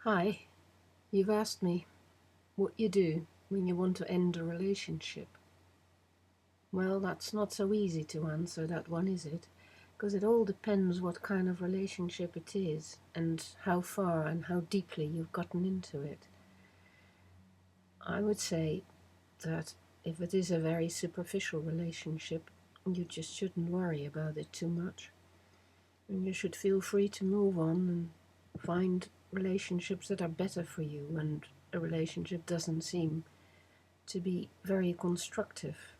Hi, you've asked me what you do when you want to end a relationship. Well, that's not so easy to answer that one, is it? Because it all depends what kind of relationship it is and how far and how deeply you've gotten into it. I would say that if it is a very superficial relationship, you just shouldn't worry about it too much. And you should feel free to move on and find relationships that are better for you when a relationship doesn't seem to be very constructive.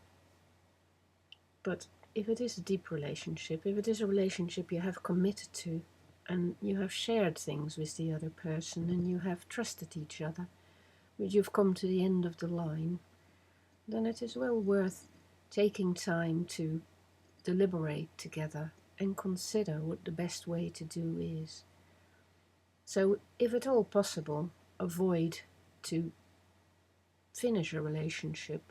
But if it is a deep relationship, if it is a relationship you have committed to, and you have shared things with the other person, and you have trusted each other, but you've come to the end of the line, then it is well worth taking time to deliberate together and consider what the best way to do is. So, if at all possible, avoid to finish a relationship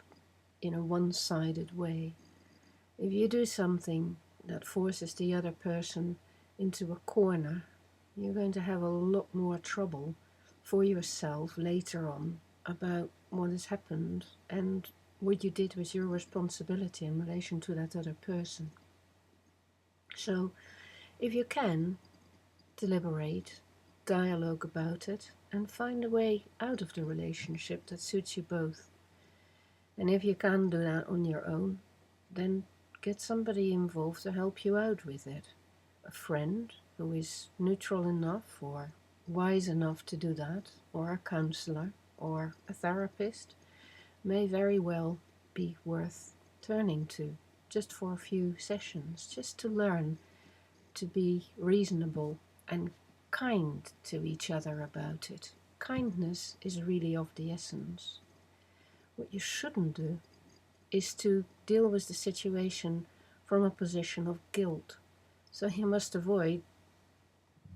in a one-sided way. If you do something that forces the other person into a corner, you're going to have a lot more trouble for yourself later on about what has happened and what you did with your responsibility in relation to that other person. So, if you can, deliberate, dialogue about it, and find a way out of the relationship that suits you both. And if you can't do that on your own, then get somebody involved to help you out with it. A friend who is neutral enough or wise enough to do that, or a counselor or a therapist may very well be worth turning to just for a few sessions, just to learn to be reasonable and kind to each other about it. Kindness is really of the essence. What you shouldn't do is to deal with the situation from a position of guilt. So you must avoid,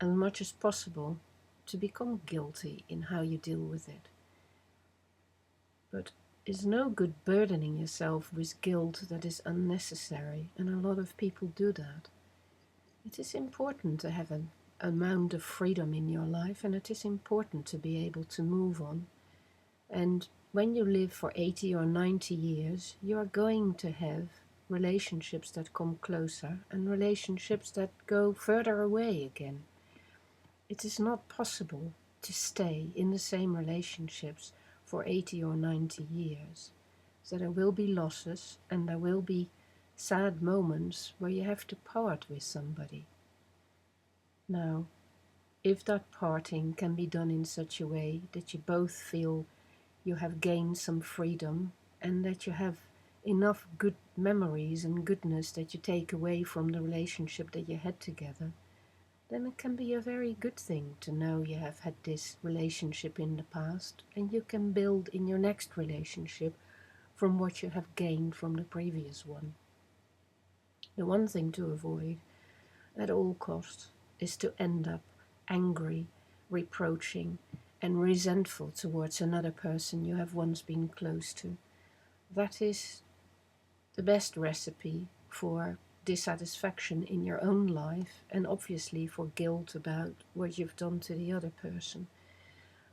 as much as possible, to become guilty in how you deal with it. But it's no good burdening yourself with guilt that is unnecessary, and a lot of people do that. It is important to have an amount of freedom in your life, and it is important to be able to move on. And when you live for 80 or 90 years, you are going to have relationships that come closer and relationships that go further away again. It is not possible to stay in the same relationships for 80 or 90 years. So there will be losses and there will be sad moments where you have to part with somebody. Now, if that parting can be done in such a way that you both feel you have gained some freedom and that you have enough good memories and goodness that you take away from the relationship that you had together, then it can be a very good thing to know you have had this relationship in the past and you can build in your next relationship from what you have gained from the previous one. The one thing to avoid at all costs is to end up angry, reproaching, and resentful towards another person you have once been close to. That is the best recipe for dissatisfaction in your own life and obviously for guilt about what you've done to the other person.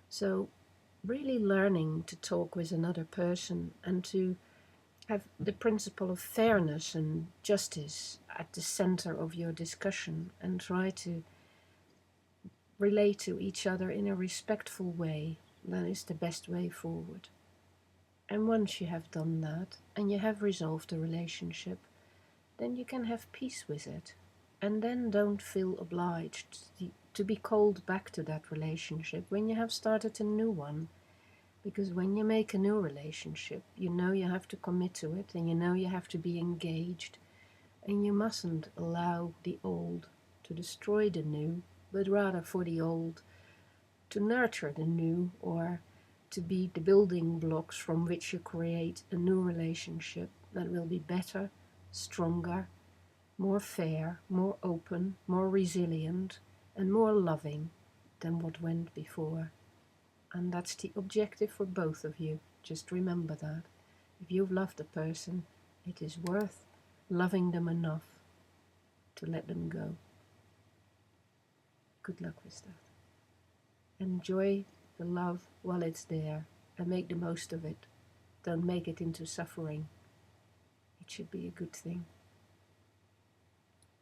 So, really learning to talk with another person and to have the principle of fairness and justice at the center of your discussion and try to relate to each other in a respectful way, that is the best way forward. And once you have done that and you have resolved the relationship, then you can have peace with it. And then don't feel obliged to be called back to that relationship when you have started a new one. Because when you make a new relationship, you know you have to commit to it and you know you have to be engaged. And you mustn't allow the old to destroy the new, but rather for the old to nurture the new or to be the building blocks from which you create a new relationship that will be better, stronger, more fair, more open, more resilient, and more loving than what went before. And that's the objective for both of you. Just remember that. If you've loved a person, it is worth loving them enough to let them go. Good luck with that. Enjoy the love while it's there and make the most of it. Don't make it into suffering. It should be a good thing.